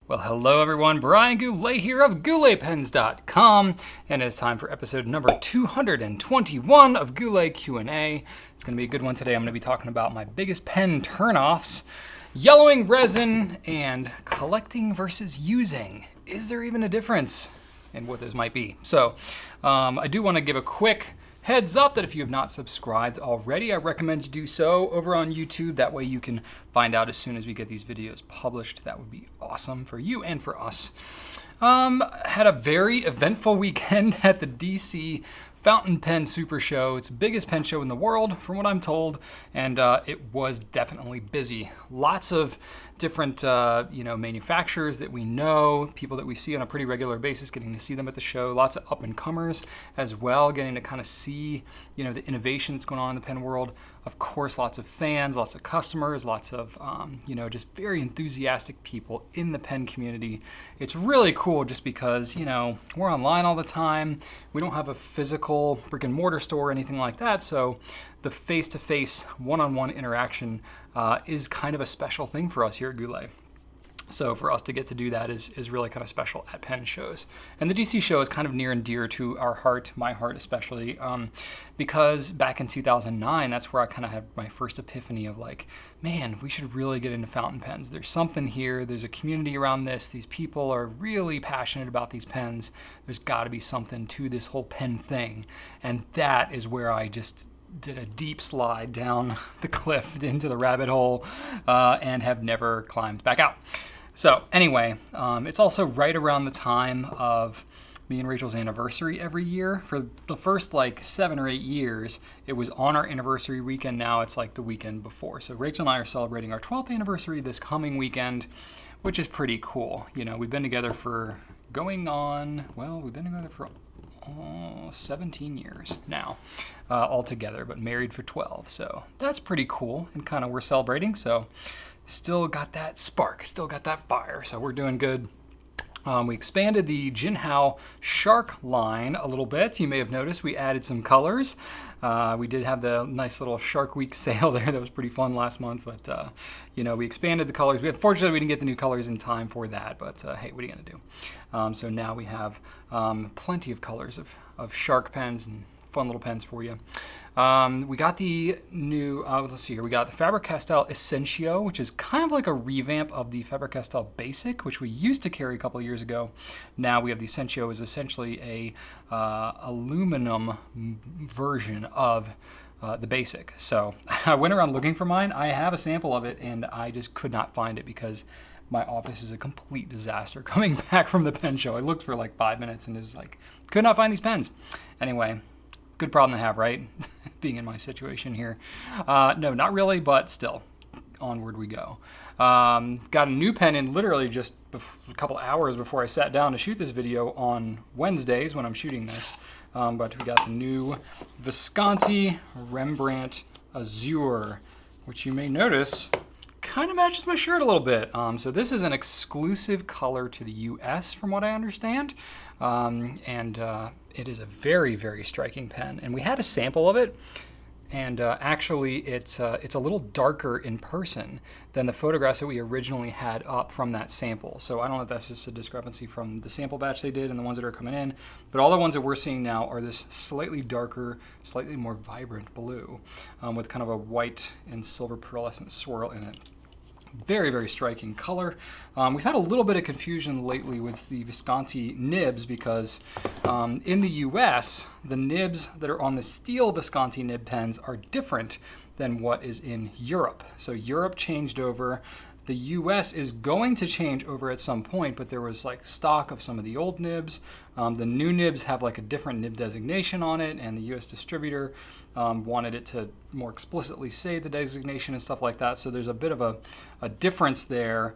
Well, hello everyone, Brian Goulet here of GouletPens.com, and it's time for episode number 221 of Goulet Q&A. It's going to be a good one today. I'm going to be talking about my biggest pen turnoffs, yellowing resin, and collecting versus using. Is there even a difference? And what those might be. So I do want to give a quick heads up that if you have not subscribed already, I recommend you do so over on YouTube. That way you can find out as soon as we get these videos published. That would be awesome for you and for us. Had a very eventful weekend at the DC Fountain Pen Super Show. It's the biggest pen show in the world, from what I'm told, and it was definitely busy. Lots of different, manufacturers that we know, people that we see on a pretty regular basis, getting to see them at the show. Lots of up-and-comers as well, getting to kind of see, the innovation that's going on in the pen world. Of course, lots of fans, lots of customers, lots of, just very enthusiastic people in the pen community. It's really cool just because, we're online all the time. We don't have a physical brick and mortar store or anything like that. So the face-to-face, one-on-one interaction is kind of a special thing for us here at Goulet. So for us to get to do that is really kind of special at pen shows. And the DC show is kind of near and dear to our heart, my heart especially, because back in 2009, that's where I kind of had my first epiphany of like, man, we should really get into fountain pens. There's something here, there's a community around this, these people are really passionate about these pens. There's gotta be something to this whole pen thing. And that is where I just did a deep slide down the cliff into the rabbit hole and have never climbed back out. So anyway, it's also right around the time of me and Rachel's anniversary every year. For the first 7 or 8 years, it was on our anniversary weekend. Now it's like the weekend before. So Rachel and I are celebrating our 12th anniversary this coming weekend, which is pretty cool. We've been together for 17 years now altogether, but married for 12. So that's pretty cool, and kind of we're celebrating. So still got that spark, still got that fire. So we're doing good. We expanded the Jinhao Shark line a little bit. You may have noticed we added some colors. We did have the nice little Shark Week sale there. That was pretty fun last month, but we expanded the colors. Unfortunately, we didn't get the new colors in time for that, but hey, what are you gonna do? So now we have plenty of colors of Shark pens and fun little pens for you. We got the new, let's see here, we got the Faber-Castell Essentio, which is kind of like a revamp of the Faber-Castell Basic, which we used to carry a couple of years ago. Now we have the Essentio, is essentially a aluminum version of the Basic. So I went around looking for mine. I have a sample of it, and I just could not find it because my office is a complete disaster. Coming back from the pen show, I looked for 5 minutes and it was could not find these pens. Anyway, good problem to have, right? Being in my situation here. No, not really, but still, onward we go. Got a new pen in literally just a couple hours before I sat down to shoot this video on Wednesdays when I'm shooting this. But we got the new Visconti Rembrandt Azure, which you may notice kind of matches my shirt a little bit. So this is an exclusive color to the US from what I understand. It is a very, very striking pen. And we had a sample of it. And actually it's a little darker in person than the photographs that we originally had up from that sample. So I don't know if that's just a discrepancy from the sample batch they did and the ones that are coming in, but all the ones that we're seeing now are this slightly darker, slightly more vibrant blue with kind of a white and silver pearlescent swirl in it. Very, very striking color. We've had a little bit of confusion lately with the Visconti nibs because in the US, the nibs that are on the steel Visconti nib pens are different than what is in Europe. So Europe changed over. The US is going to change over at some point, but there was stock of some of the old nibs. The new nibs have a different nib designation on it, and the US distributor wanted it to more explicitly say the designation and stuff like that. So there's a bit of a difference there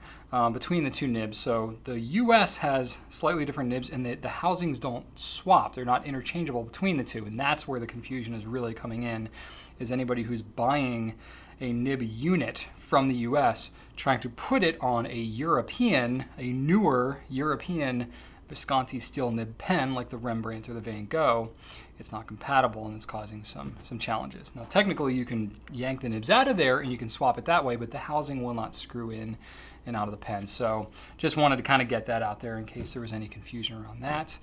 between the two nibs. So the US has slightly different nibs, and the housings don't swap. They're not interchangeable between the two, and that's where the confusion is really coming in, is anybody who's buying a nib unit from the US trying to put it on a newer European Visconti steel nib pen like the Rembrandt or the Van Gogh, it's not compatible and it's causing some challenges. Now technically you can yank the nibs out of there and you can swap it that way, but the housing will not screw in and out of the pen. So just wanted to kind of get that out there in case there was any confusion around that.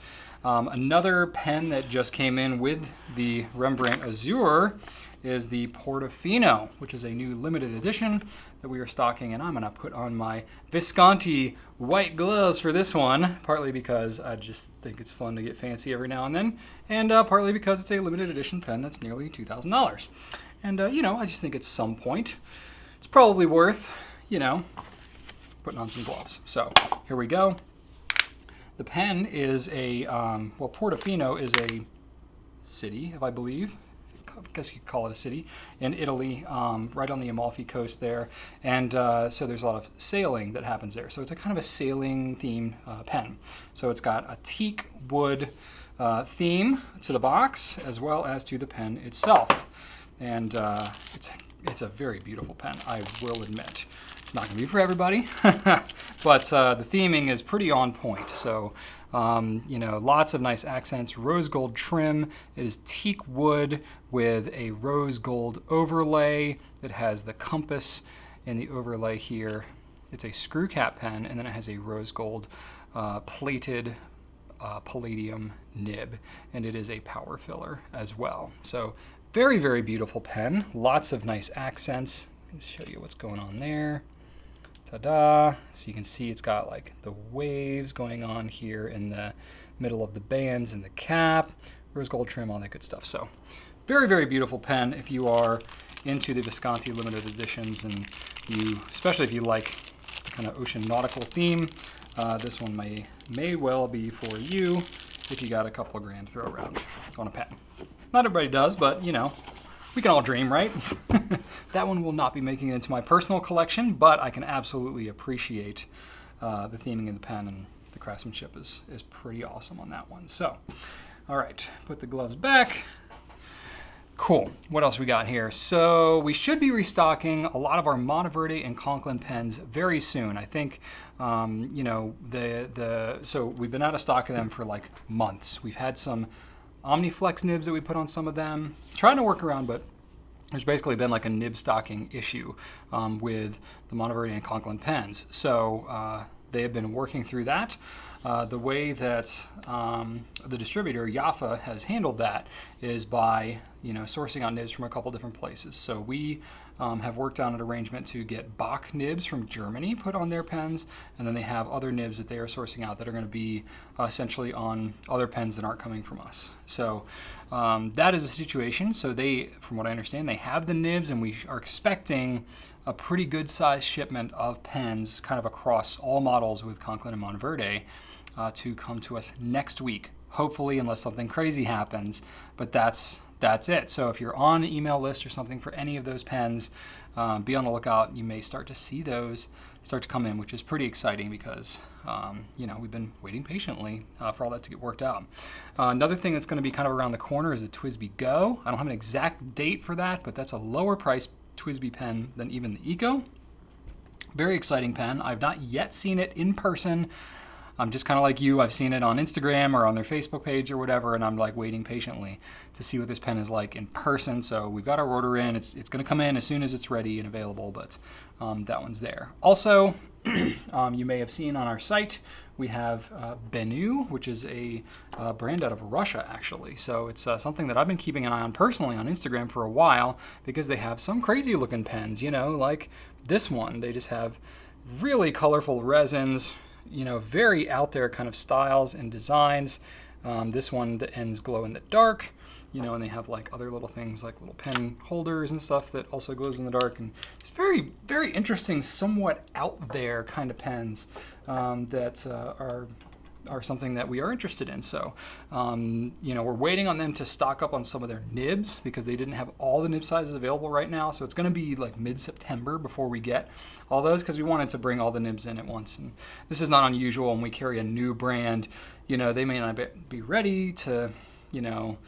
Another pen that just came in with the Rembrandt Azure is the Portofino, which is a new limited edition that we are stocking, and I'm gonna put on my Visconti white gloves for this one, partly because I just think it's fun to get fancy every now and then, and partly because it's a limited edition pen that's nearly $2,000. And you know, I just think at some point it's probably worth, you know, putting on some gloves. So here we go. The pen is a, well, Portofino is a city, if I believe. I guess you could call it a city in Italy, right on the Amalfi Coast there. And so there's a lot of sailing that happens there. So it's a kind of a sailing theme pen. So it's got a teak wood theme to the box as well as to the pen itself. And it's a very beautiful pen, I will admit. It's not going to be for everybody, but the theming is pretty on point. So, you know, lots of nice accents, rose gold trim. It is teak wood with a rose gold overlay. It has the compass in the overlay here. It's a screw cap pen, and then it has a rose gold plated palladium nib, and it is a power filler as well. So very, very beautiful pen. Lots of nice accents. Let's show you what's going on there. Ta-da! So you can see it's got like the waves going on here in the middle of the bands and the cap, rose gold trim, all that good stuff. So very, very beautiful pen if you are into the Visconti limited editions, and you, especially if you like the kind of ocean nautical theme, this one may well be for you if you got a couple of grand to throw around on a pen. Not everybody does, but you know, we can all dream, right? That one will not be making it into my personal collection, but I can absolutely appreciate the theming in the pen, and the craftsmanship is pretty awesome on that one. So, all right, put the gloves back. Cool, what else we got here? So we should be restocking a lot of our Monteverde and Conklin pens very soon. I think, you know, so we've been out of stock of them for like months. We've had some Omniflex nibs that we put on some of them, trying to work around, but there's basically been like a nib stocking issue with the Monteverde and Conklin pens. So they have been working through that. The way that the distributor Jaffa has handled that is by, you know, sourcing out nibs from a couple different places. So we have worked on an arrangement to get Bach nibs from Germany put on their pens, and then they have other nibs that they are sourcing out that are going to be essentially on other pens that aren't coming from us. So that is the situation. So they, from what I understand, they have the nibs, and we are expecting a pretty good size shipment of pens kind of across all models with Conklin and Monteverde to come to us next week, hopefully, unless something crazy happens, but that's it. So if you're on an email list or something for any of those pens, be on the lookout. You may start to see those start to come in, which is pretty exciting because you know, we've been waiting patiently for all that to get worked out. Another thing that's going to be kind of around the corner is the TWSBI Go. I don't have an exact date for that, but that's a lower price TWSBI pen than even the Eco. Very exciting pen. I've not yet seen it in person. I'm just kind of like you. I've seen it on Instagram or on their Facebook page or whatever, and I'm like waiting patiently to see what this pen is like in person. So we've got our order in. It's going to come in as soon as it's ready and available, but that one's there. Also, you may have seen on our site, we have Benu, which is a brand out of Russia, actually. So it's something that I've been keeping an eye on personally on Instagram for a while, because they have some crazy looking pens, you know, like this one. They just have really colorful resins, you know, very out there kind of styles and designs. This one that ends glow in the dark, you know, and they have like other little things like little pen holders and stuff that also glows in the dark, and it's very, very interesting, somewhat out there kind of pens that are something that we are interested in. So, you know, we're waiting on them to stock up on some of their nibs because they didn't have all the nib sizes available right now. So it's going to be like mid-September before we get all those, because we wanted to bring all the nibs in at once. And this is not unusual when we carry a new brand. You know, they may not be ready to, you know,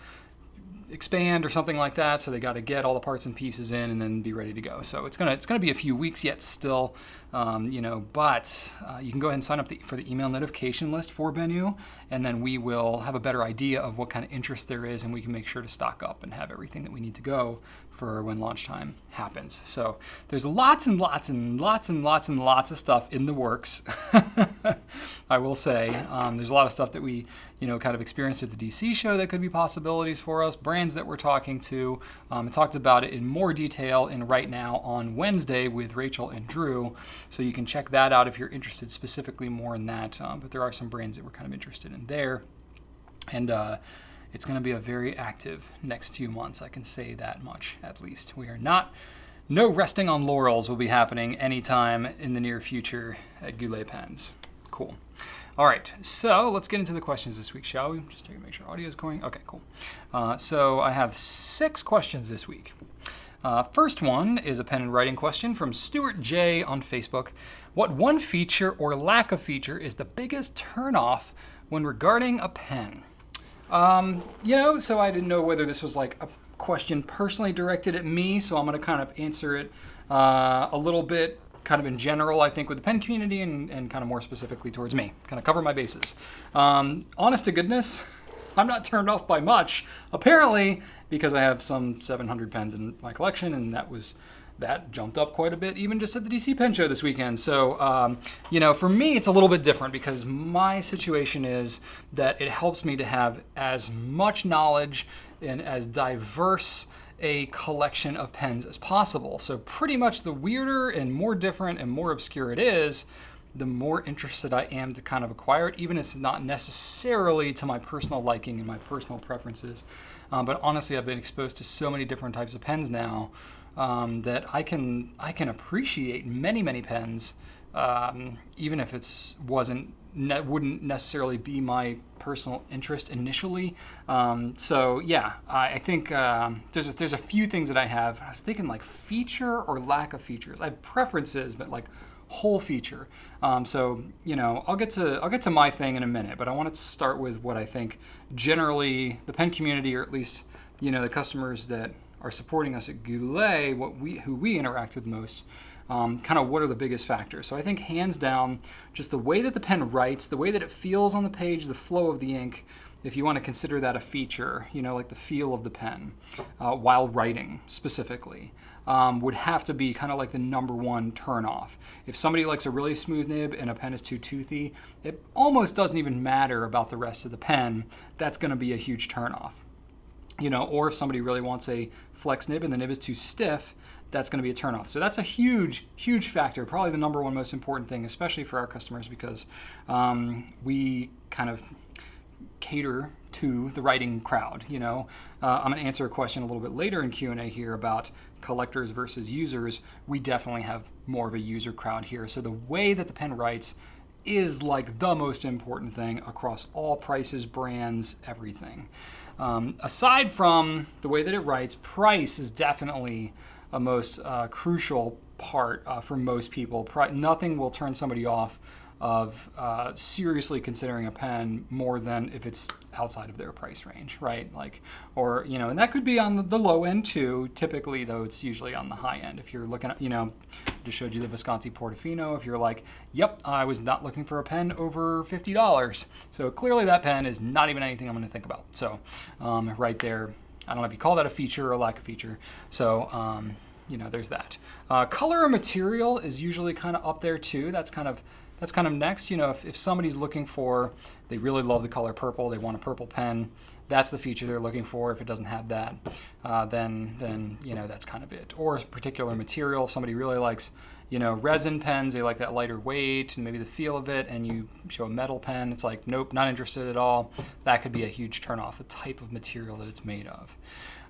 expand or something like that, so they got to get all the parts and pieces in and then be ready to go. So it's gonna be a few weeks yet still, but you can go ahead and sign up for the email notification list for Bennu, and then we will have a better idea of what kind of interest there is, and we can make sure to stock up and have everything that we need to go for when launch time happens. So there's lots and lots and lots and lots and lots of stuff in the works. I will say there's a lot of stuff that we kind of experienced at the DC show that could be possibilities for us, brands that we're talking to. I talked about it in more detail in Right Now on Wednesday with Rachel and Drew, so you can check that out if you're interested specifically more in that. But there are some brands that we're kind of interested in there. And it's going to be a very active next few months, I can say that much at least. No resting on laurels will be happening anytime in the near future at Goulet Pens. Cool. All right, so let's get into the questions this week, shall we? Just checking to make sure audio is going. Okay, cool. So I have 6 questions this week. First one is a pen and writing question from Stuart J on Facebook. What one feature or lack of feature is the biggest turnoff when regarding a pen? So I didn't know whether this was like a question personally directed at me, so I'm going to kind of answer it a little bit kind of in general, I think, with the pen community and kind of more specifically towards me. Kind of cover my bases. Honest to goodness, I'm not turned off by much, apparently, because I have some 700 pens in my collection, and that jumped up quite a bit even just at the DC Pen Show this weekend. So, for me, it's a little bit different because my situation is that it helps me to have as much knowledge and as diverse a collection of pens as possible. So pretty much the weirder and more different and more obscure it is, the more interested I am to kind of acquire it, even if it's not necessarily to my personal liking and my personal preferences. But honestly, I've been exposed to so many different types of pens now that I can appreciate many pens, even if wouldn't necessarily be my personal interest initially. So yeah, I think there's a few things that I have. I was thinking like feature or lack of features. I have preferences, but like whole feature. So I'll get to my thing in a minute, but I want to start with what I think generally the pen community, or at least the customers that are supporting us at Goulet, who we interact with most, kind of what are the biggest factors. So I think hands down, just the way that the pen writes, the way that it feels on the page, the flow of the ink, if you want to consider that a feature, like the feel of the pen while writing specifically, would have to be kind of like the number one turnoff. If somebody likes a really smooth nib and a pen is too toothy, it almost doesn't even matter about the rest of the pen. That's going to be a huge turnoff. Or if somebody really wants a flex nib and the nib is too stiff, that's going to be a turnoff. So that's a huge factor, probably the number one most important thing, especially for our customers, because we kind of cater to the writing crowd. I'm going to answer a question a little bit later in Q&A here about collectors versus users. We definitely have more of a user crowd here. So the way that the pen writes is like the most important thing across all prices, brands, everything. Aside from the way that it writes, price is definitely a most crucial part for most people. Nothing will turn somebody off of seriously considering a pen more than if it's outside of their price range, right? And that could be on the low end too. Typically, though, it's usually on the high end. If you're looking at, just showed you the Visconti Portofino. If you're like, yep, I was not looking for a pen over $50. So clearly that pen is not even anything I'm going to think about. So right there, I don't know if you call that a feature or a lack of feature. So, there's that. Color or material is usually kind of up there too. That's kind of next. If somebody's looking for, they really love the color purple, they want a purple pen, that's the feature they're looking for. If it doesn't have that, then that's kind of it. Or a particular material. If somebody really likes, resin pens, they like that lighter weight and maybe the feel of it, and you show a metal pen, it's like, nope, not interested at all. That could be a huge turnoff, the type of material that it's made of.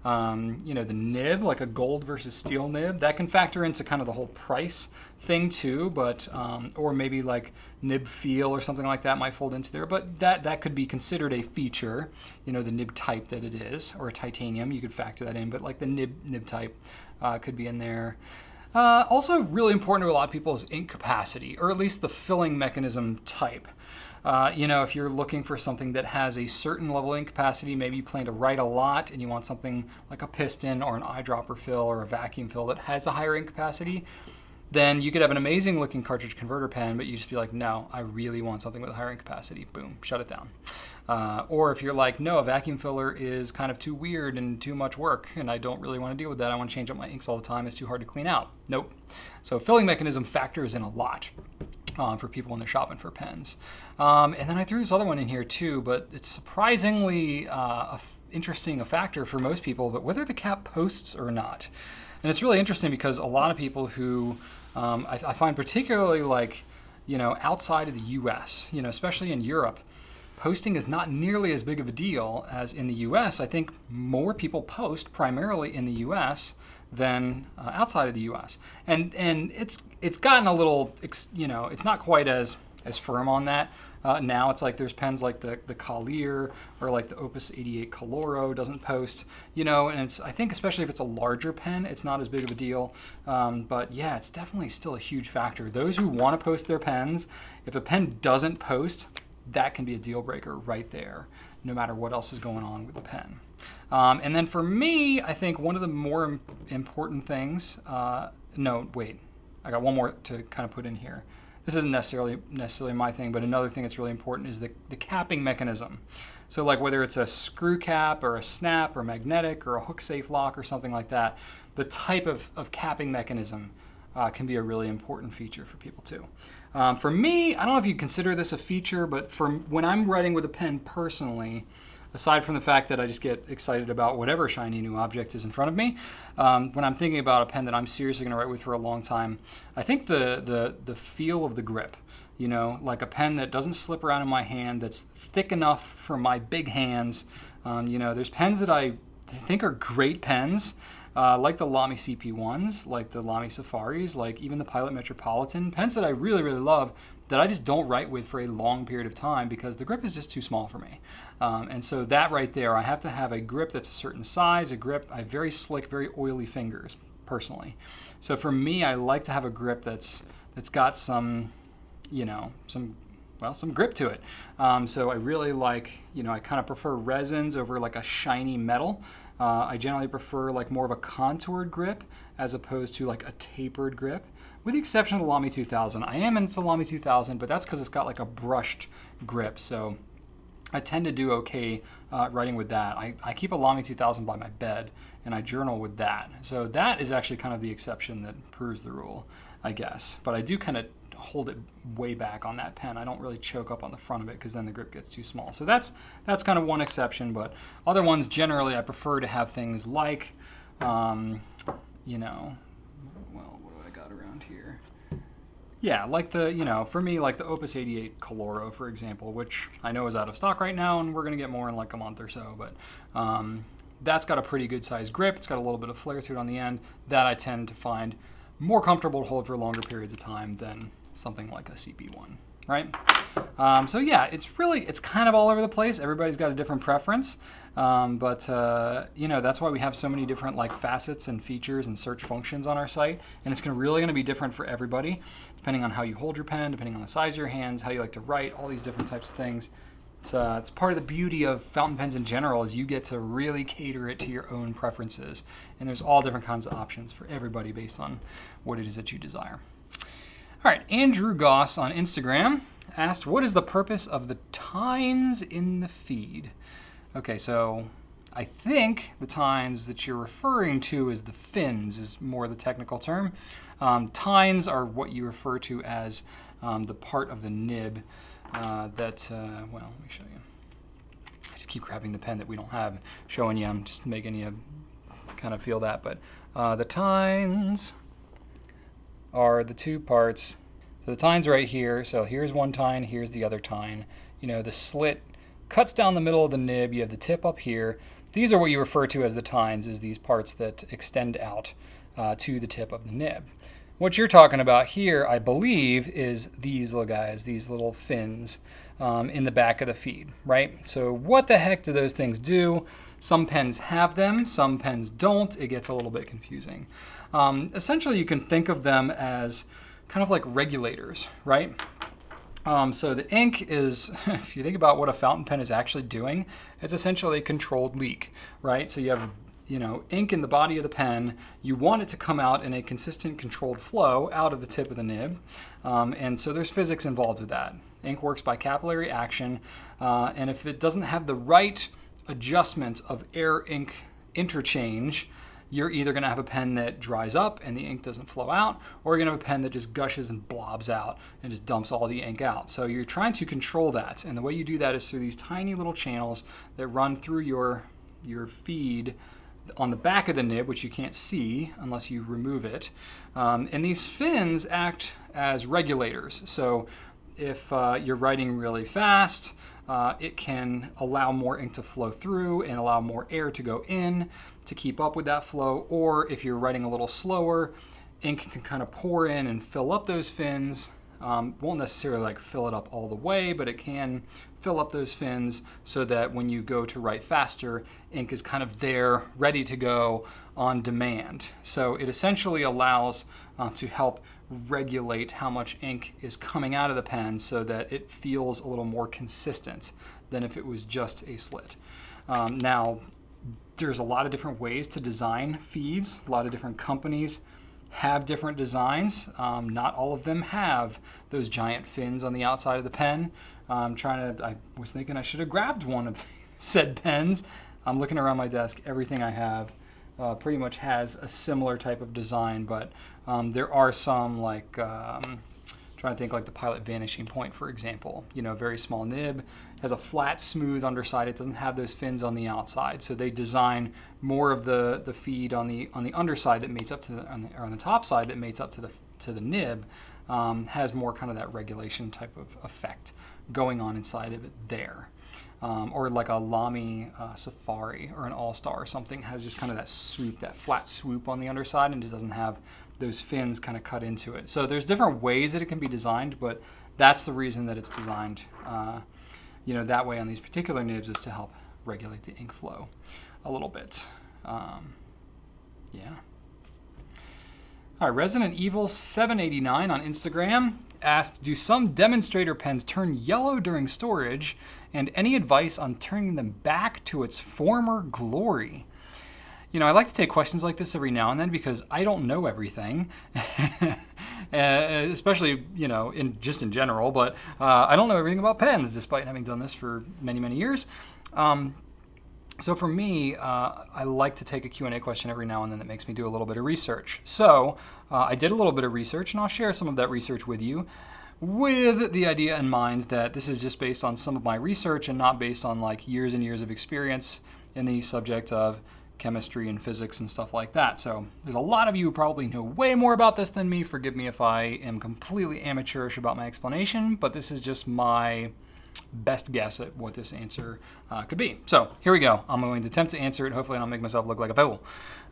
The nib, like a gold versus steel nib, that can factor into kind of the whole price thing too, but or maybe like nib feel or something like that might fold into there, but that could be considered a feature, the nib type that it is, or a titanium, you could factor that in, but like the nib type could be in there. Also really important to a lot of people is ink capacity, or at least the filling mechanism type. If you're looking for something that has a certain level of ink capacity, maybe you plan to write a lot and you want something like a piston or an eyedropper fill or a vacuum fill that has a higher ink capacity, then you could have an amazing looking cartridge converter pen, but you just be like, no, I really want something with a higher ink capacity. Boom, shut it down. Or if you're like, no, a vacuum filler is kind of too weird and too much work, and I don't really want to deal with that. I want to change up my inks all the time. It's too hard to clean out. Nope. So filling mechanism factors in a lot for people when they're shopping for pens. And then I threw this other one in here too, but it's surprisingly interesting a factor for most people, but whether the cap posts or not. And it's really interesting because a lot of people who I find particularly outside of the US, especially in Europe, posting is not nearly as big of a deal as in the US. I think more people post primarily in the US than outside of the US. And it's gotten a little, it's not quite as firm on that. Now it's like there's pens like the Collier or like the Opus 88 Coloro doesn't post, and I think especially if it's a larger pen, it's not as big of a deal. But yeah, it's definitely still a huge factor. Those who want to post their pens, if a pen doesn't post, that can be a deal breaker right there, no matter what else is going on with the pen. And then for me, I think one of the more important things, no, wait, I got one more to kind of put in here. This isn't necessarily my thing, but another thing that's really important is the capping mechanism. So like whether it's a screw cap or a snap or magnetic or a hook safe lock or something like that, the type of capping mechanism can be a really important feature for people too. For me, I don't know if you consider this a feature, but when I'm writing with a pen personally, aside from the fact that I just get excited about whatever shiny new object is in front of me, when I'm thinking about a pen that I'm seriously going to write with for a long time, I think the feel of the grip, like a pen that doesn't slip around in my hand, that's thick enough for my big hands. There's pens that I think are great pens, like the Lamy CP1s, like the Lamy Safaris, like even the Pilot Metropolitan, pens that I really, really love, that I just don't write with for a long period of time because the grip is just too small for me. And so that right there, I have to have a grip that's a certain size, I have very slick, very oily fingers, personally. So for me, I like to have a grip that's got some grip to it. So I really like, I kind of prefer resins over like a shiny metal. I generally prefer like more of a contoured grip as opposed to like a tapered grip, with the exception of the Lamy 2000. I am into the Lamy 2000, but that's because it's got like a brushed grip. So I tend to do okay writing with that. I keep a Lamy 2000 by my bed and I journal with that. So that is actually kind of the exception that proves the rule, I guess. But I do kind of hold it way back on that pen. I don't really choke up on the front of it because then the grip gets too small. So that's kind of one exception, but other ones generally I prefer to have things like, well, what do I got around here? Yeah, like for me, like the Opus 88 Coloro, for example, which I know is out of stock right now and we're gonna get more in like a month or so, but that's got a pretty good sized grip. It's got a little bit of flair to it on the end that I tend to find more comfortable to hold for longer periods of time than something like a CP1, right? So yeah, it's kind of all over the place. Everybody's got a different preference, but that's why we have so many different like facets and features and search functions on our site, and it's really going to be different for everybody, depending on how you hold your pen, depending on the size of your hands, how you like to write, all these different types of things. It's part of the beauty of fountain pens in general is you get to really cater it to your own preferences, and there's all different kinds of options for everybody based on what it is that you desire. All right, Andrew Goss on Instagram asked, what is the purpose of the tines in the feed? Okay, so I think the tines that you're referring to as the fins is more the technical term. Tines are what you refer to as the part of the nib well, let me show you. I just keep grabbing the pen that we don't have, showing you. I'm just making you kind of feel that, but the tines are the two parts. So the tine's right here. So here's one tine, here's the other tine. The slit cuts down the middle of the nib. You have the tip up here. These are what you refer to as the tines, is these parts that extend out to the tip of the nib. What you're talking about here, I believe, is these little guys, these little fins in the back of the feed, right? So what the heck do those things do? Some pens have them, some pens don't. It gets a little bit confusing. Essentially, you can think of them as kind of like regulators, right? So the ink is, if you think about what a fountain pen is actually doing, it's essentially a controlled leak, right? So you have ink in the body of the pen. You want it to come out in a consistent controlled flow out of the tip of the nib. And so there's physics involved with that. Ink works by capillary action. And if it doesn't have the right adjustment of air-ink interchange, you're either going to have a pen that dries up and the ink doesn't flow out, or you're going to have a pen that just gushes and blobs out and just dumps all the ink out. So you're trying to control that. And the way you do that is through these tiny little channels that run through your feed on the back of the nib, which you can't see unless you remove it. And these fins act as regulators. So if you're writing really fast, it can allow more ink to flow through and allow more air to go in to keep up with that flow. Or if you're writing a little slower, ink can kind of pour in and fill up those fins. Won't necessarily like fill it up all the way, but it can fill up those fins so that when you go to write faster, ink is kind of there, ready to go on demand. So it essentially allows to help regulate how much ink is coming out of the pen so that it feels a little more consistent than if it was just a slit. Now, there's a lot of different ways to design feeds. A lot of different companies have different designs. Not all of them have those giant fins on the outside of the pen. I was thinking I should have grabbed one of said pens. I'm looking around my desk. Everything I have pretty much has a similar type of design, but there are some like, trying to think like the Pilot Vanishing Point, for example. Very small nib, has a flat, smooth underside. It doesn't have those fins on the outside. So they design more of the feed on the underside that mates up to or on the top side that mates up to the nib, has more kind of that regulation type of effect going on inside of it there. Or like a Lamy Safari or an All-Star or something has just kind of that swoop, that flat swoop on the underside, and it doesn't have those fins kind of cut into it. So there's different ways that it can be designed, but that's the reason that it's designed that way on these particular nibs, is to help regulate the ink flow a little bit. Yeah. All right, Resident Evil 789 on Instagram asked, do some demonstrator pens turn yellow during storage, and any advice on turning them back to its former glory? I like to take questions like this every now and then because I don't know everything, especially, in general, but I don't know everything about pens despite having done this for many, many years. So for me, I like to take a Q&A question every now and then that makes me do a little bit of research. So I did a little bit of research, and I'll share some of that research with you, with the idea in mind that this is just based on some of my research and not based on like years and years of experience in the subject of chemistry and physics and stuff like that. So there's a lot of you who probably know way more about this than me. Forgive me if I am completely amateurish about my explanation, but this is just my best guess at what this answer could be. So here we go. I'm going to attempt to answer it. Hopefully I don't make myself look like a fool.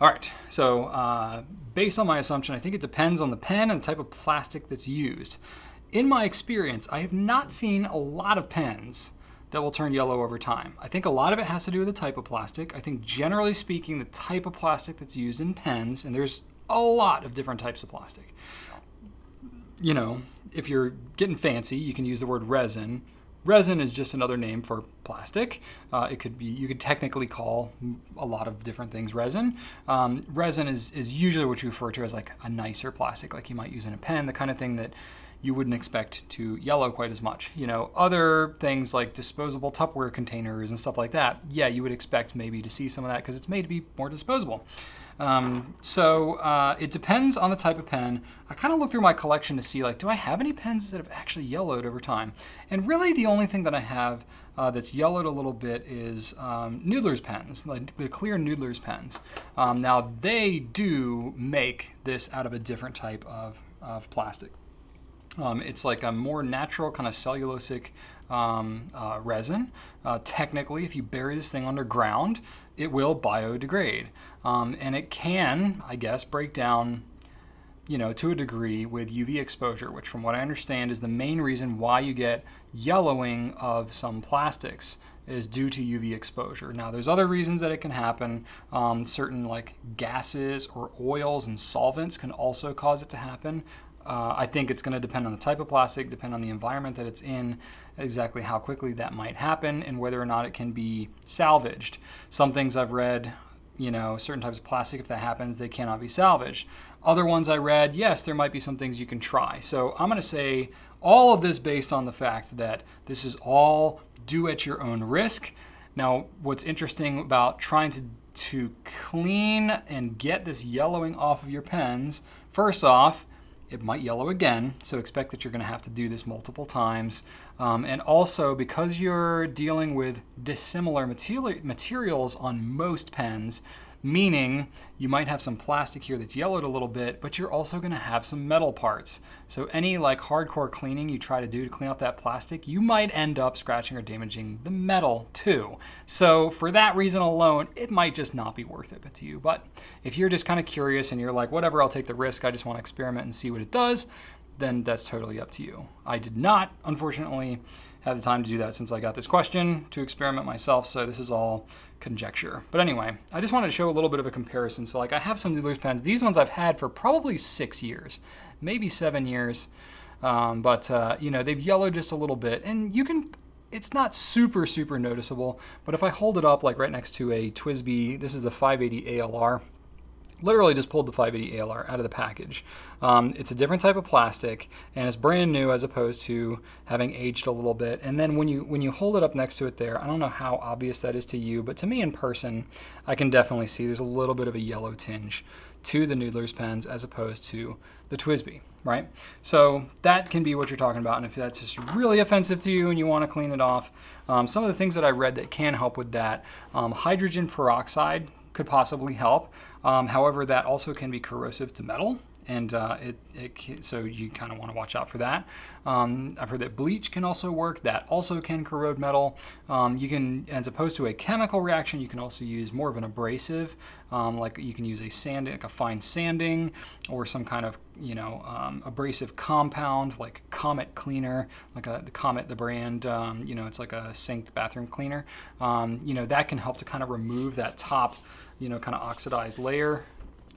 All right, so based on my assumption, I think it depends on the pen and the type of plastic that's used. In my experience, I have not seen a lot of pens that will turn yellow over time. I think a lot of it has to do with the type of plastic. I think generally speaking, the type of plastic that's used in pens, and there's a lot of different types of plastic. If you're getting fancy, you can use the word resin. Resin is just another name for plastic. You could technically call a lot of different things resin. Resin is usually what you refer to as like a nicer plastic, like you might use in a pen, the kind of thing that you wouldn't expect to yellow quite as much. Other things like disposable Tupperware containers and stuff like that, yeah, you would expect maybe to see some of that because it's made to be more disposable. So it depends on the type of pen. I kind of look through my collection to see, like, do I have any pens that have actually yellowed over time? And really the only thing that I have that's yellowed a little bit is Noodler's pens, like the clear Noodler's pens. Now they do make this out of a different type of plastic. It's like a more natural kind of cellulosic resin. Technically, if you bury this thing underground, it will biodegrade. And it can, I guess, break down, you know, to a degree with UV exposure, which from what I understand is the main reason why you get yellowing of some plastics is due to UV exposure. Now there's other reasons that it can happen. Certain like gases or oils and solvents can also cause it to happen. I think it's going to depend on the type of plastic, depend on the environment that it's in, exactly how quickly that might happen, and whether or not it can be salvaged. Some things I've read, you know, certain types of plastic, if that happens, they cannot be salvaged. Other ones I read, yes, there might be some things you can try. So I'm going to say all of this based on the fact that this is all do at your own risk. Now, what's interesting about trying to clean and get this yellowing off of your pens, first off, it might yellow again, so expect that you're going to have to do this multiple times. And also, because you're dealing with dissimilar materials on most pens, meaning you might have some plastic here that's yellowed a little bit, but you're also going to have some metal parts. So any like hardcore cleaning you try to do to clean out that plastic, you might end up scratching or damaging the metal too. So for that reason alone, it might just not be worth it to you. But if you're just kind of curious and you're like, whatever, I'll take the risk, I just want to experiment and see what it does, then that's totally up to you. I did not, unfortunately, have the time to do that since I got this question to experiment myself, so this is all conjecture. But anyway, I just wanted to show a little bit of a comparison. So like I have some Noodler's pens. These ones I've had for probably 6 years, maybe 7 years. You know, they've yellowed just a little bit, and you can, it's not super noticeable, but if I hold it up like right next to a TWSBI, this is the 580 ALR, literally just pulled the 580 ALR out of the package. It's a different type of plastic, and it's brand new as opposed to having aged a little bit. And then when you hold it up next to it there, I don't know how obvious that is to you, but to me in person, I can definitely see there's a little bit of a yellow tinge to the Noodler's pens as opposed to the TWSBI, right? So that can be what you're talking about, and if that's just really offensive to you and you want to clean it off, some of the things that I read that can help with that, hydrogen peroxide could possibly help. However, that also can be corrosive to metal, and so you kind of want to watch out for that. I've heard that bleach can also work. That also can corrode metal. You can, as opposed to a chemical reaction, you can also use more of an abrasive, like you can use a sanding, like a fine sanding, or some kind of, you know, abrasive compound like Comet cleaner, like the Comet, the brand, you know, it's like a sink bathroom cleaner. You know, that can help to kind of remove that top, you know, kind of oxidized layer.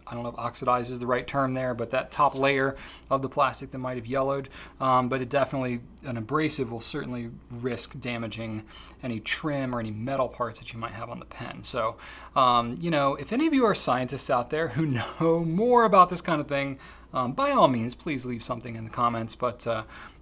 I don't know if oxidize is the right term there, but that top layer of the plastic that might have yellowed. But it definitely, an abrasive will certainly risk damaging any trim or any metal parts that you might have on the pen. So, you know, if any of you are scientists out there who know more about this kind of thing, by all means, please leave something in the comments. But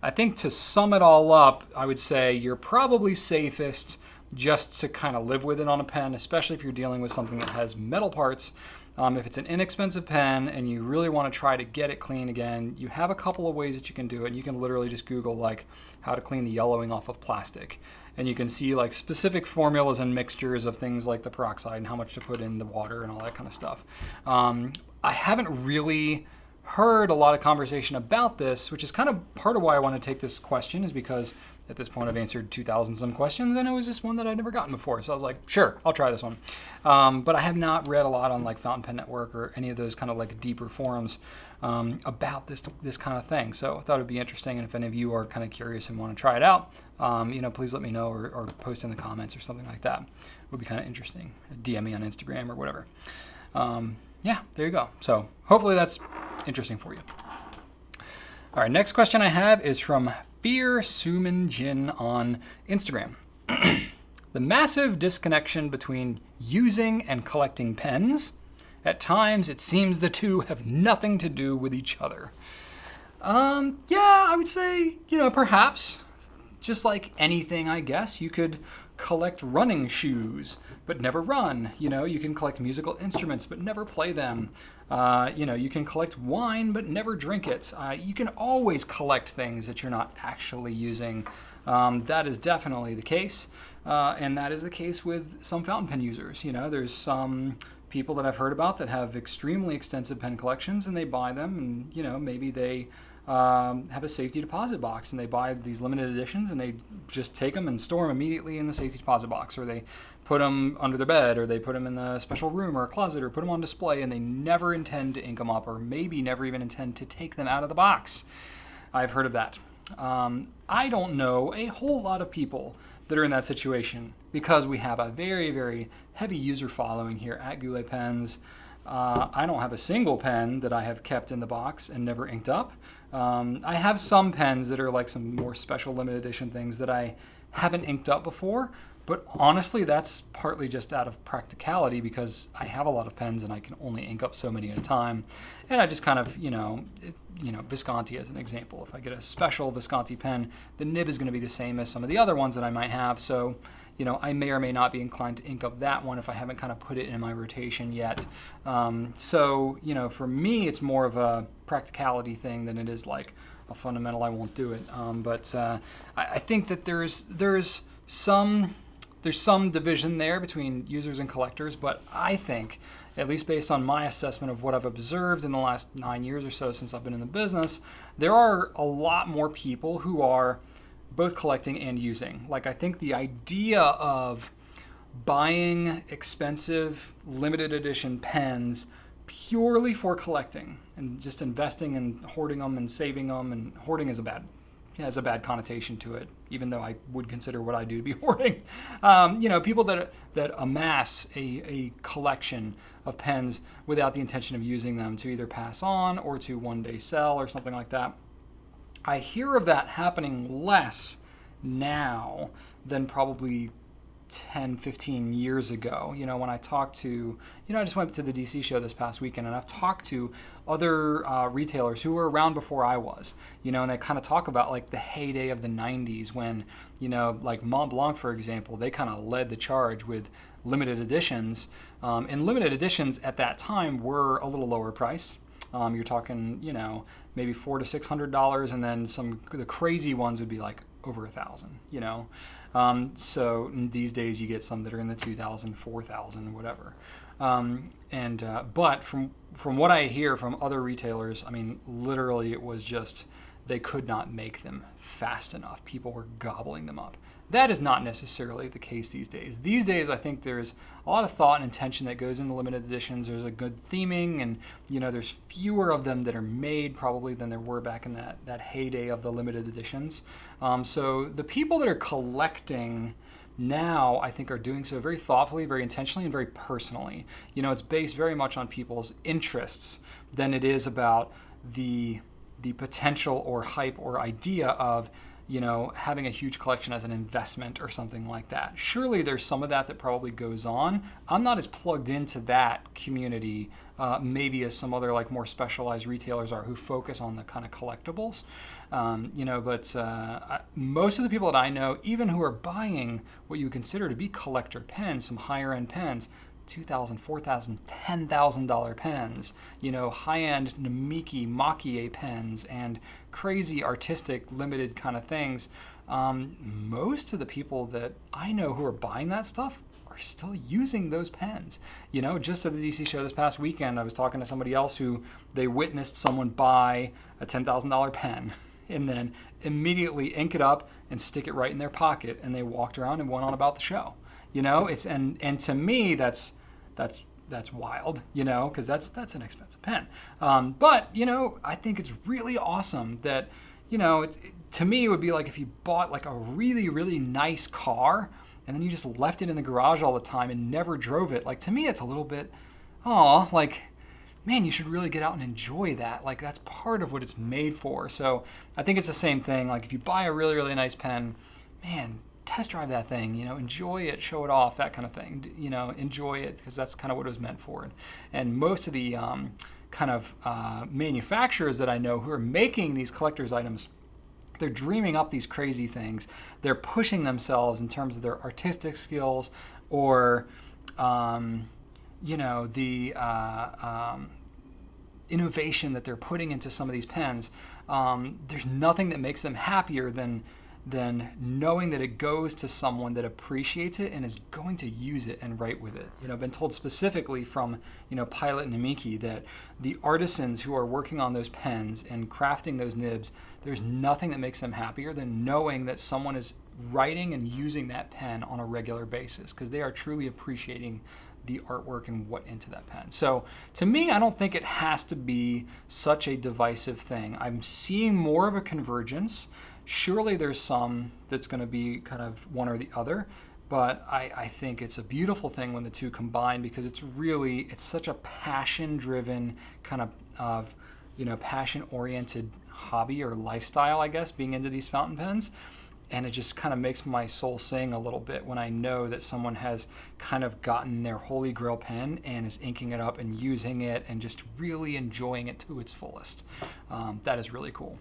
I think to sum it all up, I would say you're probably safest just to kind of live with it on a pen, especially if you're dealing with something that has metal parts. If it's an inexpensive pen and you really want to try to get it clean again, you have a couple of ways that you can do it. And you can literally just Google like how to clean the yellowing off of plastic. And you can see like specific formulas and mixtures of things like the peroxide and how much to put in the water and all that kind of stuff. I haven't really heard a lot of conversation about this, which is kind of part of why I want to take this question, is because at this point I've answered 2,000 some questions, and it was just one that I'd never gotten before. So I was like, sure, I'll try this one. But I have not read a lot on like Fountain Pen Network or any of those kind of like deeper forums about this kind of thing. So I thought it'd be interesting, and if any of you are kind of curious and want to try it out, you know, please let me know, or post in the comments or something like that. It would be kind of interesting. DM me on Instagram or whatever. Yeah, there you go. So hopefully that's interesting for you. All right, next question I have is from feersumenjinn on Instagram. The massive disconnection between using and collecting pens. At times, it seems the two have nothing to do with each other. Yeah, I would say, you know, perhaps. Just like anything, I guess, you could collect running shoes, but never run. You know, you can collect musical instruments, but never play them. You know, you can collect wine, but never drink it. You can always collect things that you're not actually using. That is definitely the case. And that is the case with some fountain pen users. You know, there's some people that I've heard about that have extremely extensive pen collections, and they buy them, and, you know, maybe they have a safety deposit box, and they buy these limited editions and they just take them and store them immediately in the safety deposit box, or they put them under their bed, or they put them in a special room or a closet, or put them on display, and they never intend to ink them up, or maybe never even intend to take them out of the box. I've heard of that. I don't know a whole lot of people that are in that situation, because we have a very, very heavy user following here at Goulet Pens. I don't have a single pen that I have kept in the box and never inked up. I have some pens that are like some more special limited edition things that I haven't inked up before, but honestly that's partly just out of practicality, because I have a lot of pens and I can only ink up so many at a time. And I just kind of, Visconti as an example. If I get a special Visconti pen, the nib is going to be the same as some of the other ones that I might have, so I may or may not be inclined to ink up that one if I haven't kind of put it in my rotation yet. For me, it's more of a practicality thing than it is like a fundamental I won't do it. I think that there's some division there between users and collectors, but I think, at least based on my assessment of what I've observed in the last 9 years or so since I've been in the business, there are a lot more people who are both collecting and using. Like, I think the idea of buying expensive limited edition pens purely for collecting and just investing and hoarding them and saving them, and hoarding is has a bad connotation to it, even though I would consider what I do to be hoarding. People that amass a collection of pens without the intention of using them to either pass on or to one day sell or something like that. I hear of that happening less now than probably 10, 15 years ago. When I talked to, I just went to the DC show this past weekend, and I've talked to other retailers who were around before I was, and they kind of talk about like the heyday of the 90s when, like Mont Blanc, for example, they kind of led the charge with limited editions. And limited editions at that time were a little lower priced. You're talking, maybe $400 to $600, and then the crazy ones would be like over $1,000, so these days you get some that are in the 2,000, 4,000, whatever. But from what I hear from other retailers, I mean, literally it was just, they could not make them fast enough. People were gobbling them up. That is not necessarily the case these days. These days, I think there's a lot of thought and intention that goes into limited editions. There's a good theming, and there's fewer of them that are made probably than there were back in that heyday of the limited editions. So the people that are collecting now, I think, are doing so very thoughtfully, very intentionally, and very personally. It's based very much on people's interests than it is about the potential or hype or idea of having a huge collection as an investment or something like that. Surely there's some of that probably goes on. I'm not as plugged into that community maybe as some other like more specialized retailers are who focus on the kind of collectibles. Most of the people that I know, even who are buying what you would consider to be collector pens, some higher end pens, $2,000, $4,000, $10,000 pens, high-end Namiki Maki pens, and crazy artistic limited kind of things. Most of the people that I know who are buying that stuff are still using those pens. Just at the DC show this past weekend, I was talking to somebody else who they witnessed someone buy a $10,000 pen and then immediately ink it up and stick it right in their pocket, and they walked around and went on about the show. It's and to me that's wild, because that's an expensive pen. But I think it's really awesome that to me it would be like if you bought like a really, really nice car and then you just left it in the garage all the time and never drove it. Like, to me it's a little bit, man, you should really get out and enjoy that. Like, that's part of what it's made for. So I think it's the same thing. Like, if you buy a really, really nice pen, man, test drive that thing, enjoy it, show it off, that kind of thing, enjoy it, because that's kind of what it was meant for. And most of the manufacturers that I know who are making these collector's items, they're dreaming up these crazy things. They're pushing themselves in terms of their artistic skills or, the innovation that they're putting into some of these pens. There's nothing that makes them happier than than knowing that it goes to someone that appreciates it and is going to use it and write with it. I've been told specifically from, Pilot and Namiki that the artisans who are working on those pens and crafting those nibs, there's nothing that makes them happier than knowing that someone is writing and using that pen on a regular basis, because they are truly appreciating the artwork and what into that pen. So to me, I don't think it has to be such a divisive thing. I'm seeing more of a convergence. Surely there's some that's going to be kind of one or the other, but I think it's a beautiful thing when the two combine, because it's such a passion-driven kind of passion-oriented hobby or lifestyle, I guess, being into these fountain pens. And it just kind of makes my soul sing a little bit when I know that someone has kind of gotten their holy grail pen and is inking it up and using it and just really enjoying it to its fullest. That is really cool.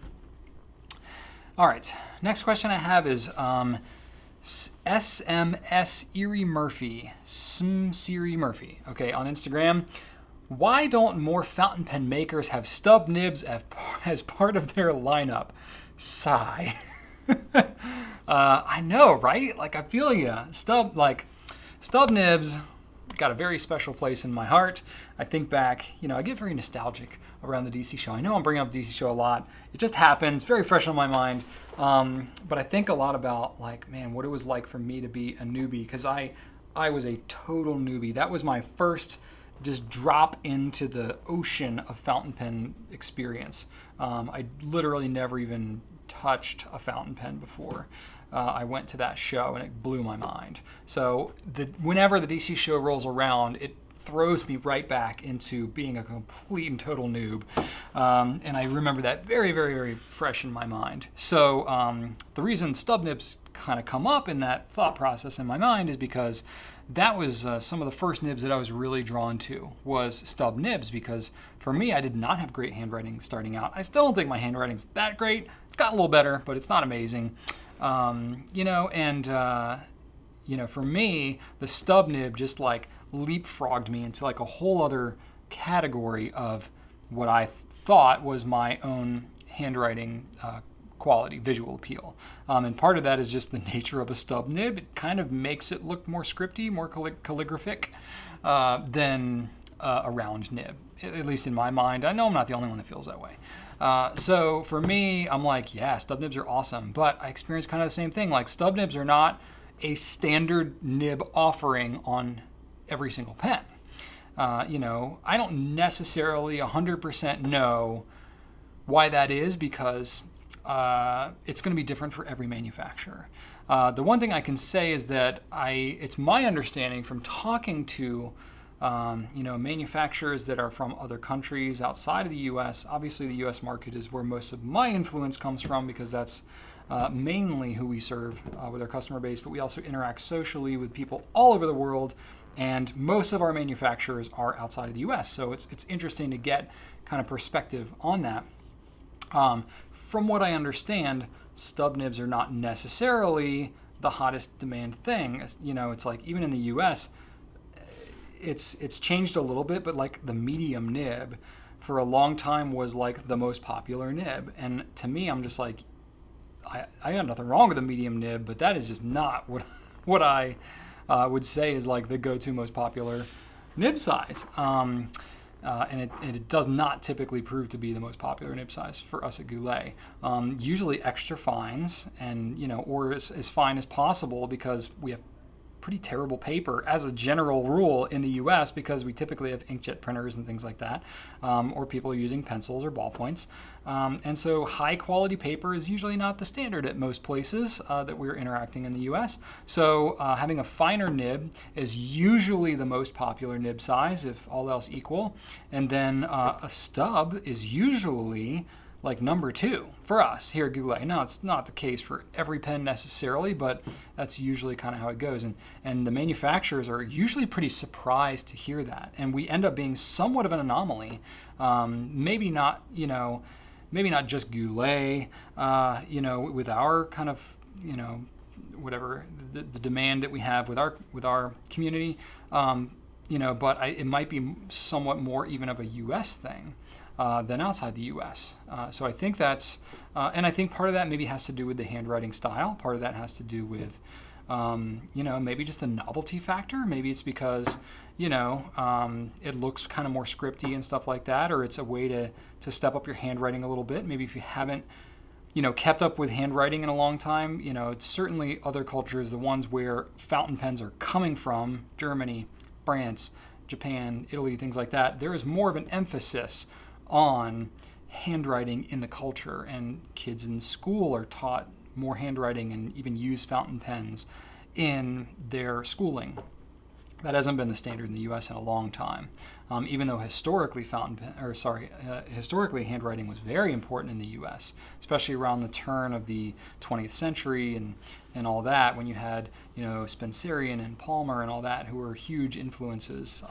All right, next question I have is smseerymurphy, okay, on Instagram. Why don't more fountain pen makers have stub nibs as part of their lineup? Sigh. I know, right? Like, I feel ya. Stub nibs got a very special place in my heart. I think back, I get very nostalgic around the DC show. I know I'm bringing up the DC show a lot. It just happens, very fresh on my mind. But I think a lot about, like, man, what it was like for me to be a newbie, because I was a total newbie. That was my first just drop into the ocean of fountain pen experience. I literally never even touched a fountain pen before. I went to that show and it blew my mind. So whenever the DC show rolls around, it throws me right back into being a complete and total noob. And I remember that very, very, very fresh in my mind. So the reason stub nibs kind of come up in that thought process in my mind is because that was some of the first nibs that I was really drawn to, was stub nibs, because for me, I did not have great handwriting starting out. I still don't think my handwriting's that great. It's got a little better, but it's not amazing. For me, the stub nib just like leapfrogged me into like a whole other category of what I thought was my own handwriting quality, visual appeal. And part of that is just the nature of a stub nib. It kind of makes it look more scripty, more calligraphic than a round nib, at least in my mind. I know I'm not the only one that feels that way. So for me, I'm like, yeah, stub nibs are awesome, but I experienced kind of the same thing. Like, stub nibs are not a standard nib offering on every single pen. I don't necessarily 100% know why that is, because it's going to be different for every manufacturer. The one thing I can say is that it's my understanding from talking to manufacturers that are from other countries outside of the U.S. Obviously, the U.S. market is where most of my influence comes from, because that's mainly who we serve with our customer base, but we also interact socially with people all over the world, and most of our manufacturers are outside of the U.S., so it's interesting to get kind of perspective on that. From what I understand, stub nibs are not necessarily the hottest demand thing. It's like, even in the U.S., it's changed a little bit, but like the medium nib for a long time was like the most popular nib. And to me, I'm just like, I got nothing wrong with a medium nib, but that is just not what I would say is like the go-to most popular nib size. And it does not typically prove to be the most popular nib size for us at Goulet. Usually extra fines, and or as fine as possible, because we have pretty terrible paper as a general rule in the US, because we typically have inkjet printers and things like that, or people are using pencils or ballpoints. And so high quality paper is usually not the standard at most places that we're interacting in the US. So having a finer nib is usually the most popular nib size, if all else equal. And then a stub is usually like number 2 for us here at Goulet. Now, it's not the case for every pen necessarily, but that's usually kind of how it goes. And the manufacturers are usually pretty surprised to hear that. And we end up being somewhat of an anomaly. Maybe not just Goulet, with our kind of, whatever the demand that we have with our community, but it might be somewhat more even of a U.S. thing than outside the U.S. So I think that's And I think part of that maybe has to do with the handwriting style. Part of that has to do with, maybe just the novelty factor. Maybe it's because, it looks kind of more scripty and stuff like that, or it's a way to step up your handwriting a little bit. Maybe if you haven't, kept up with handwriting in a long time, it's certainly other cultures, the ones where fountain pens are coming from, Germany, France, Japan, Italy, things like that, there is more of an emphasis on handwriting in the culture, and kids in school are taught more handwriting and even use fountain pens in their schooling. That hasn't been the standard in the U.S. in a long time, even though historically historically handwriting was very important in the U.S., especially around the turn of the 20th century and all that, when you had Spencerian and Palmer and all that, who were huge influences,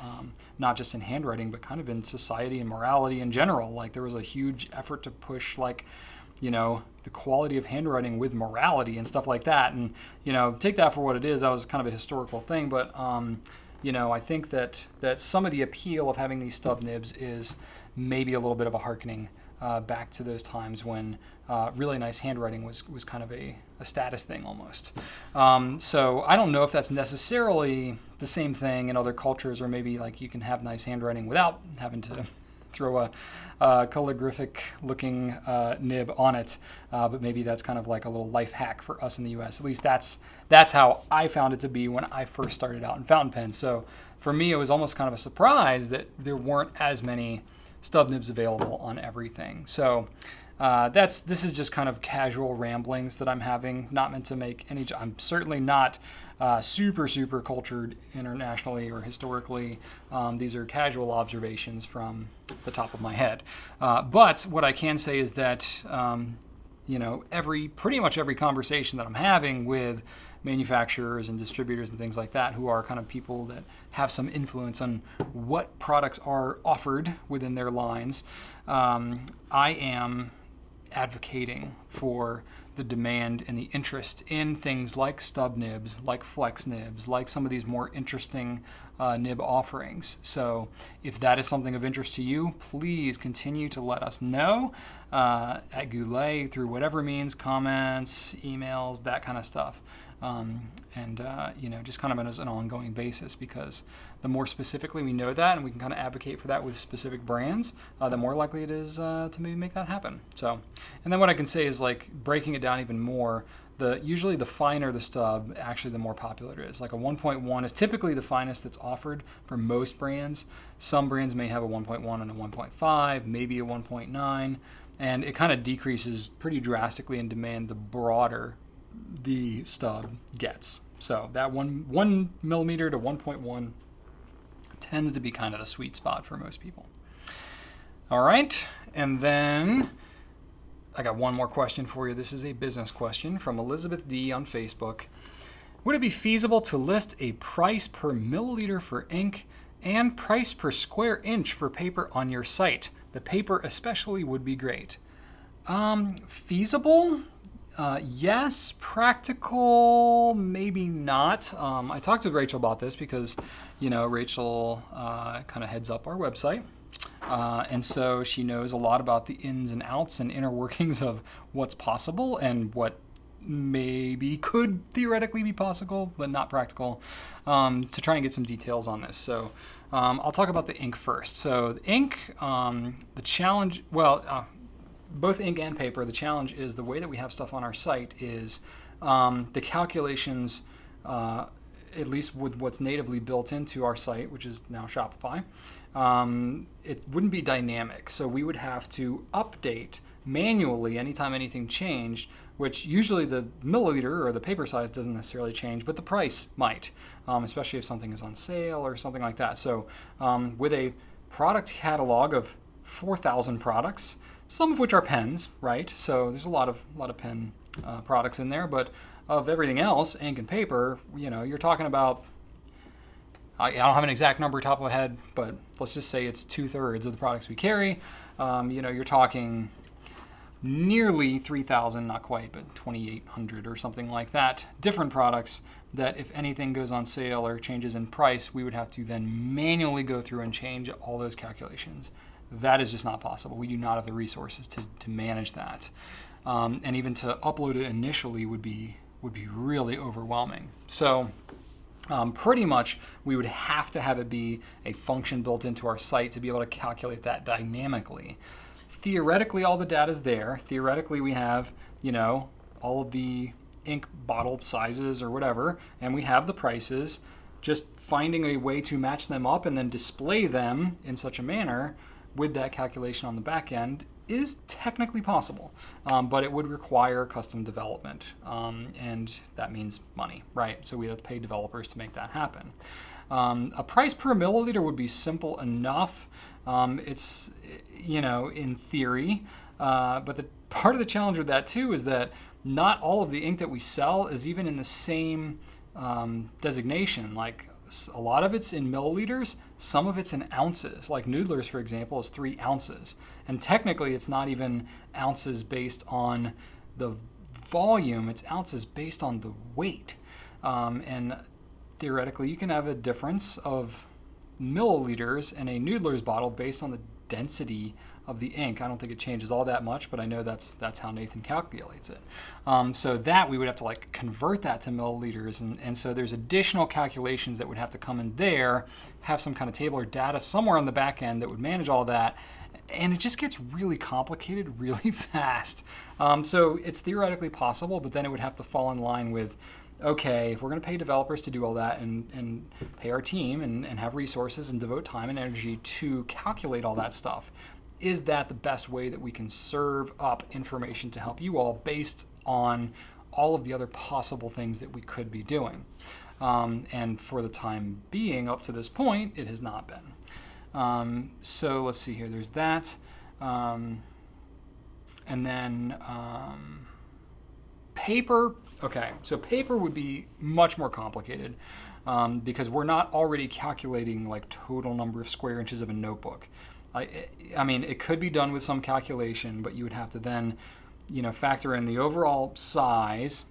not just in handwriting but kind of in society and morality in general. Like there was a huge effort to push the quality of handwriting with morality and stuff like that. And, take that for what it is. That was kind of a historical thing. But, I think that some of the appeal of having these stub nibs is maybe a little bit of a hearkening back to those times when really nice handwriting was kind of a status thing almost. So I don't know if that's necessarily the same thing in other cultures, or maybe like you can have nice handwriting without having to throw a calligraphic looking nib on it, but maybe that's kind of like a little life hack for us in the US. At least that's how I found it to be when I first started out in fountain pens. So for me, it was almost kind of a surprise that there weren't as many stub nibs available on everything. So this is just kind of casual ramblings that I'm having, not meant to make any. I'm certainly not super cultured internationally or historically. These are casual observations from the top of my head. But what I can say is that pretty much every conversation that I'm having with manufacturers and distributors and things like that, who are kind of people that have some influence on what products are offered within their lines, I am advocating for the demand and the interest in things like stub nibs, like flex nibs, like some of these more interesting nib offerings. So if that is something of interest to you, please continue to let us know at Goulet through whatever means, comments, emails, that kind of stuff. Just kind of as an ongoing basis, because the more specifically we know that and we can kind of advocate for that with specific brands, the more likely it is to maybe make that happen. So, and then what I can say is, like, breaking it down even more, usually the finer the stub, actually the more popular it is. Like a 1.1 is typically the finest that's offered for most brands. Some brands may have a 1.1 and a 1.5, maybe a 1.9, and it kind of decreases pretty drastically in demand the broader the stub gets. So that 1 millimeter to 1.1 tends to be kind of the sweet spot for most people. All right, and then I got one more question for you. This is a business question from Elizabeth D on Facebook. Would it be feasible to list a price per milliliter for ink and price per square inch for paper on your site? The paper especially would be great. Feasible? Yes. Practical? Maybe not. I talked to Rachel about this because, Rachel kind of heads up our website. And so she knows a lot about the ins and outs and inner workings of what's possible and what maybe could theoretically be possible, but not practical, to try and get some details on this. So I'll talk about the ink first. So the ink, the challenge, both ink and paper, the challenge is the way that we have stuff on our site is the calculations, at least with what's natively built into our site, which is now Shopify, it wouldn't be dynamic. So we would have to update manually anytime anything changed, which usually the milliliter or the paper size doesn't necessarily change, but the price might, especially if something is on sale or something like that. So with a product catalog of 4,000 products, some of which are pens, right? So there's a lot of pen products in there, but of everything else, ink and paper, you're talking about, I don't have an exact number top of my head, but let's just say it's 2/3 of the products we carry. You're talking nearly 3,000, not quite, but 2,800 or something like that, different products that if anything goes on sale or changes in price, we would have to then manually go through and change all those calculations. That is just not possible. We do not have the resources to manage that. and even to upload it initially would be really overwhelming. So pretty much we would have to have it be a function built into our site to be able to calculate that dynamically. Theoretically, all the data is there. Theoretically, we have, you know, all of the ink bottle sizes or whatever, and we have the prices. Just finding a way to match them up and then display them in such a manner with that calculation on the back end is technically possible, but it would require custom development, and that means money, right? So we have to pay developers to make that happen. A price per milliliter would be simple enough. It's, you know, in theory, but the part of the challenge with that too is that not all of the ink that we sell is even in the same designation. Like a lot of it's in milliliters, some of it's in ounces. Like Noodlers, for example, is 3 ounces. And technically it's not even ounces based on the volume, it's ounces based on the weight. And theoretically you can have a difference of milliliters in a Noodler's bottle based on the density of the ink. I don't think it changes all that much, but I know that's how Nathan calculates it. So that we would have to like convert that to milliliters, and so there's additional calculations that would have to come in there, have some kind of table or data somewhere on the back end that would manage all that, and it just gets really complicated really fast. So it's theoretically possible, but then it would have to fall in line with, okay, if we're going to pay developers to do all that and pay our team and have resources and devote time and energy to calculate all that stuff, is that the best way that we can serve up information to help you all based on all of the other possible things that we could be doing? And for the time being, up to this point, it has not been. So let's see here, there's that. And then paper. Okay, so paper would be much more complicated because we're not already calculating like total number of square inches of a notebook. I mean, it could be done with some calculation, but you would have to then, you know, factor in the overall size,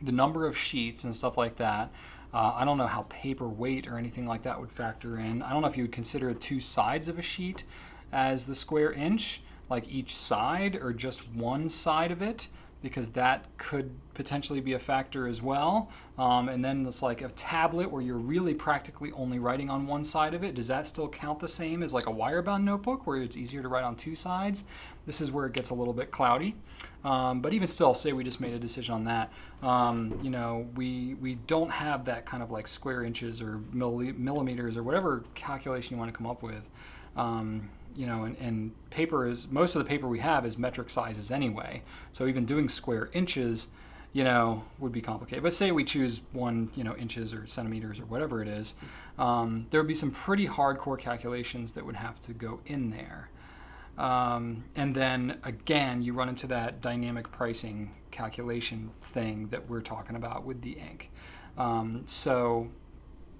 the number of sheets and stuff like that. I don't know how paper weight or anything like that would factor in. I don't know if you would consider 2 sides of a sheet as the square inch, like each side, or just one side of it, because that could potentially be a factor as well. And then it's like a tablet where you're really practically only writing on one side of it. Does that still count the same as like a wire-bound notebook where it's easier to write on 2 sides? This is where it gets a little bit cloudy. But even still, say we just made a decision on that. You know, we don't have that kind of like square inches or millimeters or whatever calculation you want to come up with. You know, and paper is, most of the paper we have is metric sizes anyway. So even doing square inches, you know, would be complicated. But say we choose 1, you know, inches or centimeters or whatever it is, there would be some pretty hardcore calculations that would have to go in there. And then again, you run into that dynamic pricing calculation thing that we're talking about with the ink. So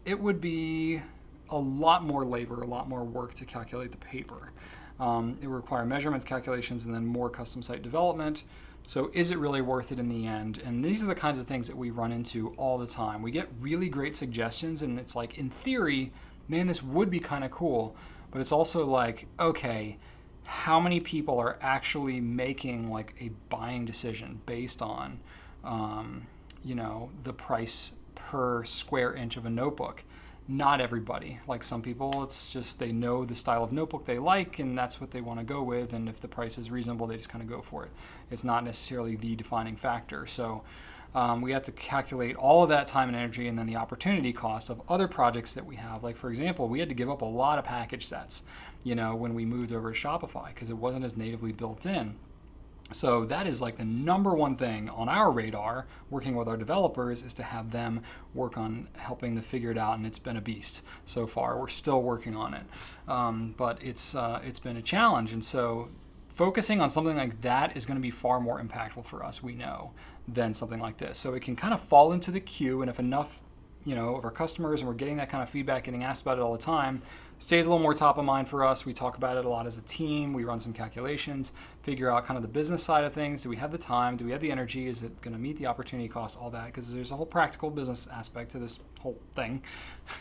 it would be a lot more labor, a lot more work to calculate the paper. It would require measurements, calculations, and then more custom site development. So is it really worth it in the end? And these are the kinds of things that we run into all the time. We get really great suggestions, and it's like, in theory, man, this would be kind of cool. But it's also like, okay, how many people are actually making like a buying decision based on, you know, the price per square inch of a notebook? Not everybody. Like some people, it's just they know the style of notebook they like and that's what they want to go with, and if the price is reasonable, they just kind of go for it. It's not necessarily the defining factor. So we have to calculate all of that time and energy, and then the opportunity cost of other projects that we have. Like for example, we had to give up a lot of package sets, you know, when we moved over to Shopify because it wasn't as natively built in. So that is like the #1 thing on our radar, working with our developers, is to have them work on helping to figure it out, and it's been a beast so far. We're still working on it, but it's been a challenge, and so focusing on something like that is going to be far more impactful for us, we know, than something like this. So it can kind of fall into the queue, and if enough, you know, of our customers, and we're getting that kind of feedback, getting asked about it all the time, stays a little more top of mind for us. We talk about it a lot as a team. We run some calculations, figure out kind of the business side of things. Do we have the time? Do we have the energy? Is it going to meet the opportunity cost? All that, because there's a whole practical business aspect to this whole thing,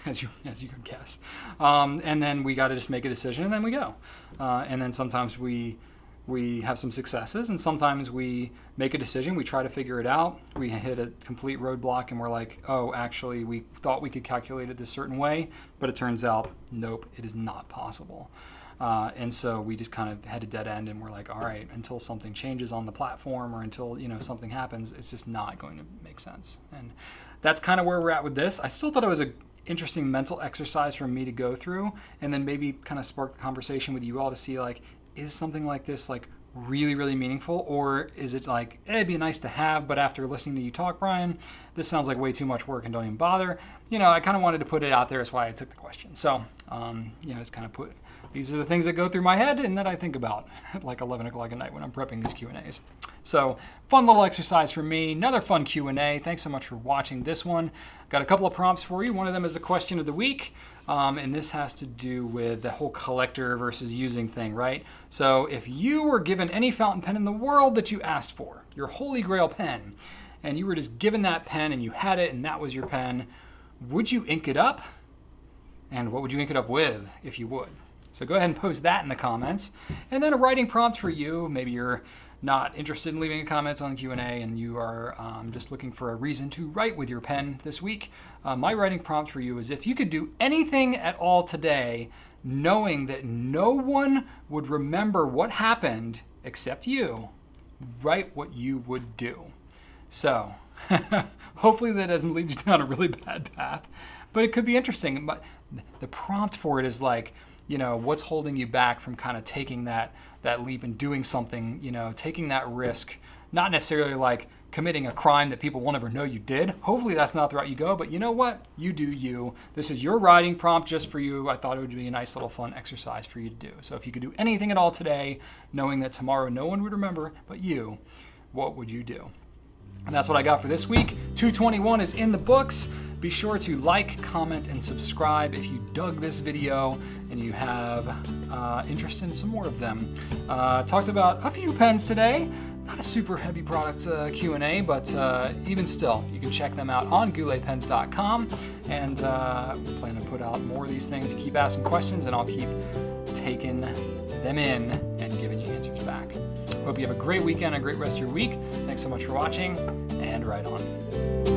as you can guess. And then we got to just make a decision, and then we go. And then sometimes we we have some successes, and sometimes we make a decision, we try to figure it out, we hit a complete roadblock, and we're like, oh, actually, we thought we could calculate it this certain way, but it turns out, nope, it is not possible. And so we just kind of had a dead end, and we're like, all right, until something changes on the platform or until something happens, it's just not going to make sense. And that's kind of where we're at with this. I still thought it was an interesting mental exercise for me to go through, and then maybe kind of spark the conversation with you all to see, like, is something like this like really, really meaningful, or is it like, it'd be nice to have, but after listening to you talk, Brian, this sounds like way too much work and don't even bother. I kind of wanted to put it out there. That's why I took the question. So, just kind of put, these are the things that go through my head and that I think about at like 11 o'clock at night when I'm prepping these Q&As. So, fun little exercise for me. Another fun Q&A. Thanks so much for watching this one. Got a couple of prompts for you. One of them is the question of the week. And this has to do with the whole collector versus using thing, right? So if you were given any fountain pen in the world that you asked for, your holy grail pen, and you were just given that pen and you had it and that was your pen, would you ink it up? And what would you ink it up with if you would? So go ahead and post that in the comments. And then a writing prompt for you. Maybe you're not interested in leaving a comment on the Q&A and you are just looking for a reason to write with your pen this week. My writing prompt for you is, if you could do anything at all today, knowing that no one would remember what happened except you, write what you would do. So hopefully that doesn't lead you down a really bad path, but it could be interesting. But the prompt for it is like, what's holding you back from kind of taking that leap and doing something, taking that risk, not necessarily like committing a crime that people won't ever know you did. Hopefully that's not the route you go, but you know what? You do you. This is your writing prompt just for you. I thought it would be a nice little fun exercise for you to do. So if you could do anything at all today, knowing that tomorrow no one would remember but you, what would you do? And that's what I got for this week. 221 is in the books. Be sure to like, comment, and subscribe if you dug this video and you have interest in some more of them. Talked about a few pens today. Not a super heavy product Q&A, but even still, you can check them out on gouletpens.com. And we plan to put out more of these things. You keep asking questions, and I'll keep taking them in and giving you answers back. Hope you have a great weekend, a great rest of your week. Thanks so much for watching, and right on.